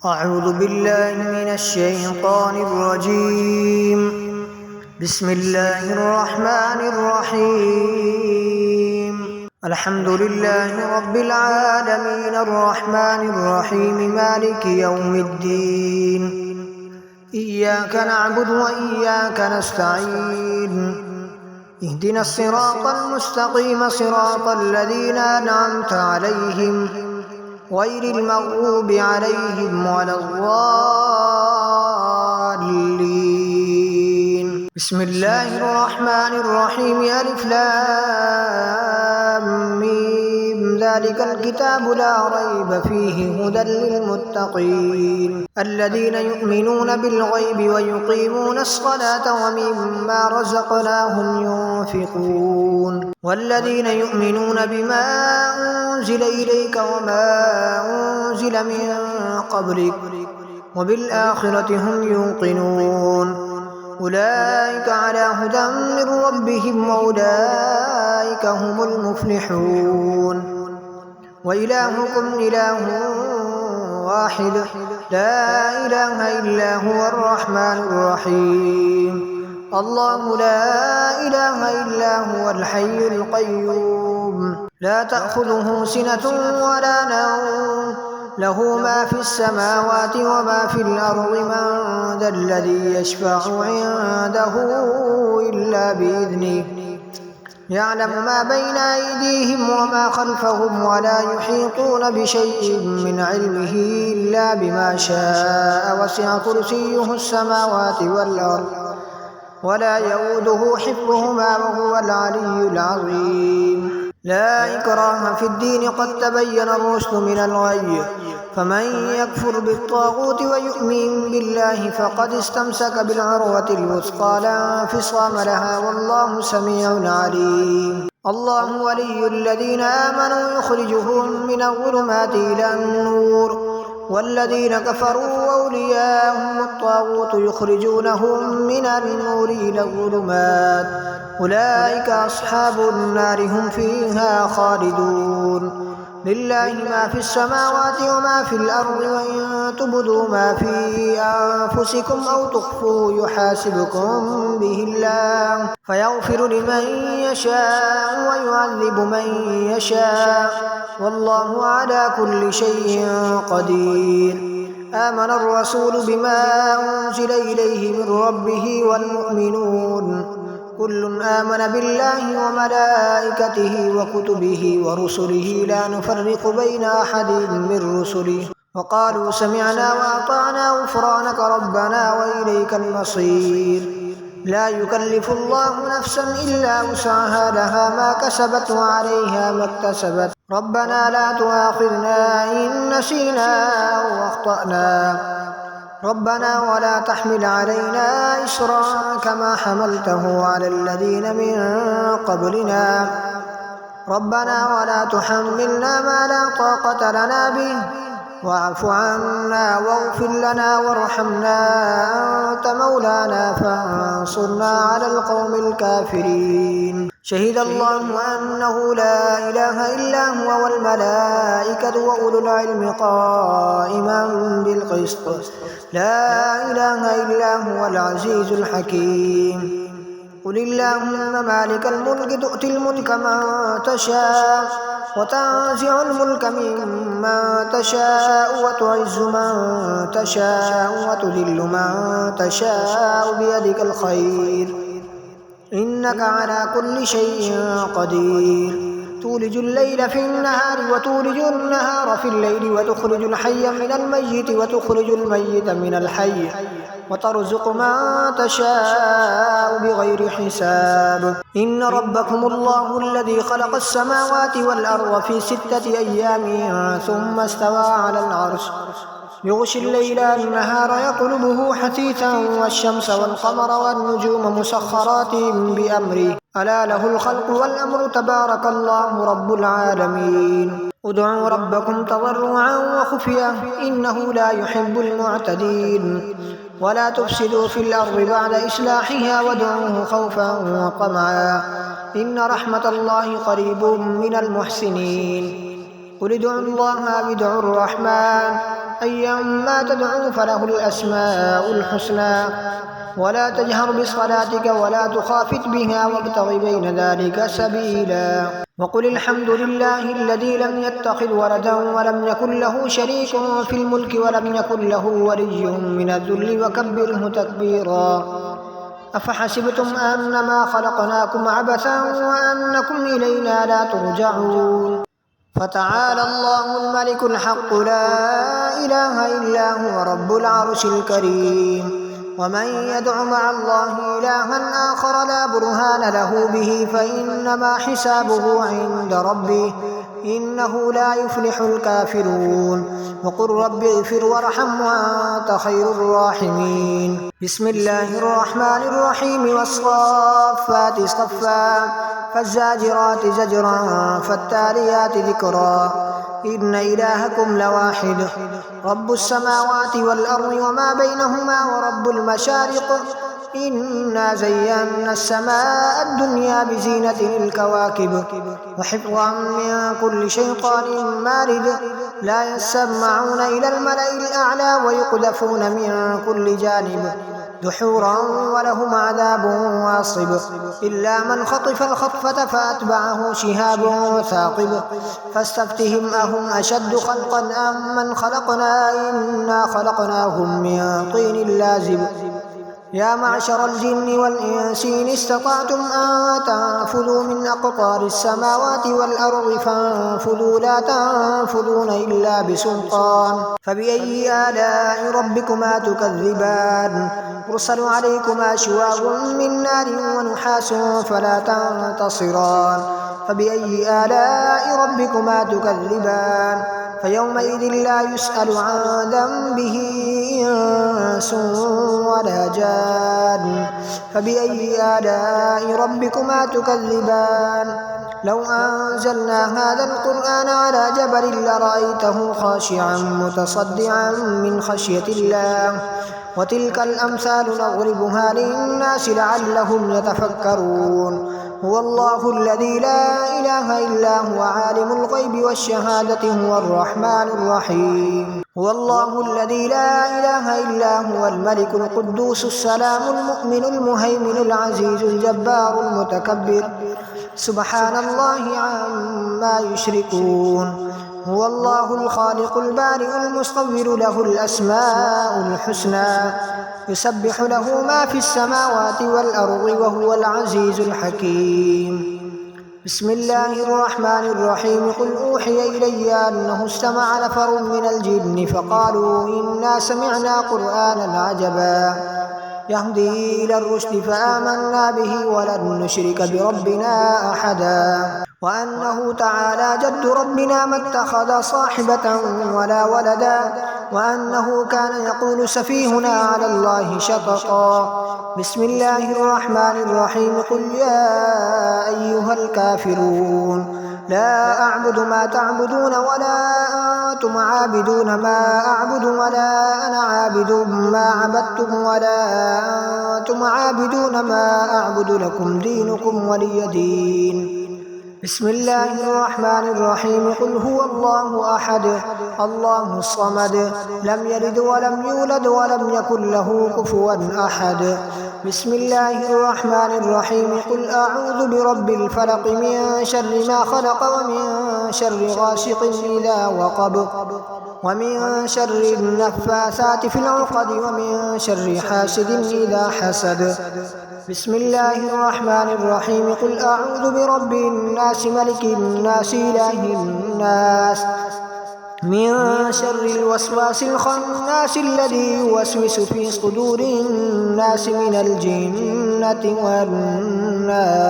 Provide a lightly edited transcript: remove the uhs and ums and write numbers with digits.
أعوذ بالله من الشيطان الرجيم. بسم الله الرحمن الرحيم. الحمد لله رب العالمين الرحمن الرحيم مالك يوم الدين. إياك نعبد وإياك نستعين. اهدنا الصراط المستقيم صراط الذين أنعمت عليهم غير المغضوب عليهم ولا الضالين. بسم الله الرحمن الرحيم. ألف لام ميم. ذلك الكتاب لا ريب فيه هدى للمتقين الذين يؤمنون بالغيب ويقيمون الصلاة ومما رزقناهم ينفقون والذين يؤمنون بما أنزل إليك وما أنزل من قبلك وبالآخرة هم يوقنون أولئك على هدى من ربهم وأولئك هم المفلحون. وإلهكم إله واحد لا إله إلا هو الرحمن الرحيم. الله لا إله إلا هو الحي القيوم لا تأخذه سنة ولا نوم له ما في السماوات وما في الأرض. من ذا الذي يشفع عنده إلا بإذنه يعلم ما بين أيديهم وما خلفهم ولا يحيطون بشيء من علمه إلا بما شاء وسع كرسيه السماوات والأرض ولا يؤوده حفظهما وهو العلي العظيم. لا إكراه في الدين قد تبين الرشد من الغي فمن يكفر بالطاغوت ويؤمن بالله فقد استمسك بالعروة الوثقى لا انفصام لها والله سميع عليم. الله ولي الذين آمنوا يخرجهم من الظلمات إلى النور والذين كفروا أولياءهم الطاغوت يخرجونهم من النور إلى الظلمات أولئك أصحاب النار هم فيها خالدون. لله ما في السماوات وما في الأرض وإن تبدوا ما في أنفسكم أو تخفوه يحاسبكم به الله فيغفر لمن يشاء ويعذب من يشاء والله على كل شيء قدير. آمن الرسول بما أنزل إليه من ربه والمؤمنون كل آمن بالله وملائكته وكتبه ورسله لا نفرق بين أحد من رسله وقالوا سمعنا وأطعنا غفرانك ربنا وإليك المصير. لا يكلف الله نفسا إلا وسعها لها ما كسبت وعليها ما اكتسبت ربنا لا تؤاخذنا إن نسينا أو أخطأنا ربنا ولا تحمل علينا إصرا كما حملته على الذين من قبلنا ربنا ولا تحملنا ما لا طاقة لنا به واعف عنا واغفر لنا وارحمنا أنت مولانا فانصرنا على القوم الكافرين. شهد الله أنه لا إله إلا هو والملائكة وأولو العلم قائما بالقسط لا إله إلا هو العزيز الحكيم. قل اللهم مالك الملك تؤتي الملك من تشاء وتنزع الملك ممن تشاء وتعز من تشاء وتذل من تشاء بيدك الخير إنك على كل شيء قدير. تولج الليل في النهار وتولج النهار في الليل وتخرج الحي من الميت وتخرج الميت من الحي وترزق من تشاء بغير حساب. إن ربكم الله الذي خلق السماوات والأرض في 6 أيام ثم استوى على العرش يغشي الليل النهار يطلبه حثيثا والشمس والقمر والنجوم مسخرات بأمره ألا له الخلق والأمر تبارك الله رب العالمين. ادعوا ربكم تضرعا وخفيا إنه لا يحب المعتدين ولا تفسدوا في الأرض بعد إصلاحها وادعوه خوفا وطمعا إن رحمة الله قريب من المحسنين. قل ادعوا الله أو ادعوا الرحمن أيما تدعو فله الأسماء الحسنى ولا تجهر بصلاتك ولا تخافت بها وابتغ بين ذلك سبيلا وقل الحمد لله الذي لم يتخذ ولدا ولم يكن له شريك في الملك ولم يكن له ولي من الذل وكبره تكبيرا أفحسبتم أنما خلقناكم عبثا وأنكم إلينا لا ترجعون فتعالى الله الملك الحق لا إله إلا هو رب العرش الكريم ومن يدع مع الله إلها آخر لا برهان له به فإنما حسابه عند ربه إنه لا يفلح الكافرون وقل رب اغفر وارحم وأنت خير الراحمين بسم الله الرحمن الرحيم والصافات صفا فالزاجرات زجرا فالتاليات ذكرا إن إلهكم لواحد رب السماوات والأرض وما بينهما ورب المشارق إنا زينا السماء الدنيا بزينة الكواكب وحفظا من كل شيطان مارد لا يسمعون إلى الملأ الأعلى ويقذفون من كل جانب دحورا ولهم عذاب واصب إلا من خطف الخطفة فأتبعه شهاب ثاقب فاستفتهم أهم أشد خلقا أم من خلقنا إنا خلقناهم من طين لازب يا معشر الجن والإنس إن استطعتم أن تنفذوا من أقطار السماوات والأرض فانفذوا لا تنفذون إلا بسلطان فبأي آلاء ربكما تكذبان يرسل عليكما شواظ من نار ونحاس فلا تنتصران فبأي آلاء ربكما تكذبان فيومئذ لا يسأل عن ذنبه إنس ولا جان فبأي آلاء ربكما تكذبان لو أنزلنا هذا القرآن على جبل لرأيته خاشعا متصدعا من خشية الله وتلك الأمثال نضربها للناس لعلهم يتفكرون هو الله الذي لا إله إلا هو عالم الغيب والشهادة هو الرحمن الرحيم هو الله الذي لا إله إلا هو الملك القدوس السلام المؤمن المهيمن العزيز الجبار المتكبر سبحان الله عما يشركون هو الله الخالق البارئ المصور له الأسماء الحسنى يسبح له ما في السماوات والأرض وهو العزيز الحكيم بسم الله الرحمن الرحيم قل أوحي إلي أنه استمع نفر من الجن فقالوا إنا سمعنا قرآنا عجبا يهدي إلى الرشد فآمنا به ولن نشرك بربنا أحدا وأنه تعالى جد ربنا ما اتخذ صاحبة ولا ولدا وأنه كان يقول سفيهنا على الله شططا بسم الله الرحمن الرحيم قل يا أيها الكافرون لا أعبد ما تعبدون ولا أنتم عابدون ما أعبد ولا أنا عابد ما عبدتم ولا أنتم عابدون ما أعبد لكم دينكم ولي دين بسم الله الرحمن الرحيم قل هو الله أحد الله الصمد لم يلد ولم يولد ولم يكن له كفوا أحد بسم الله الرحمن الرحيم قل أعوذ برب الفلق من شر ما خلق ومن شر غاسق إذا وقب ومن شر النفاثات في العقد ومن شر حاسد إذا حسد بسم الله الرحمن الرحيم قل أعوذ برب الناس ملك الناس إله الناس من شر الوسواس الخناس الذي يوسوس في صدور الناس من الجنة والناس.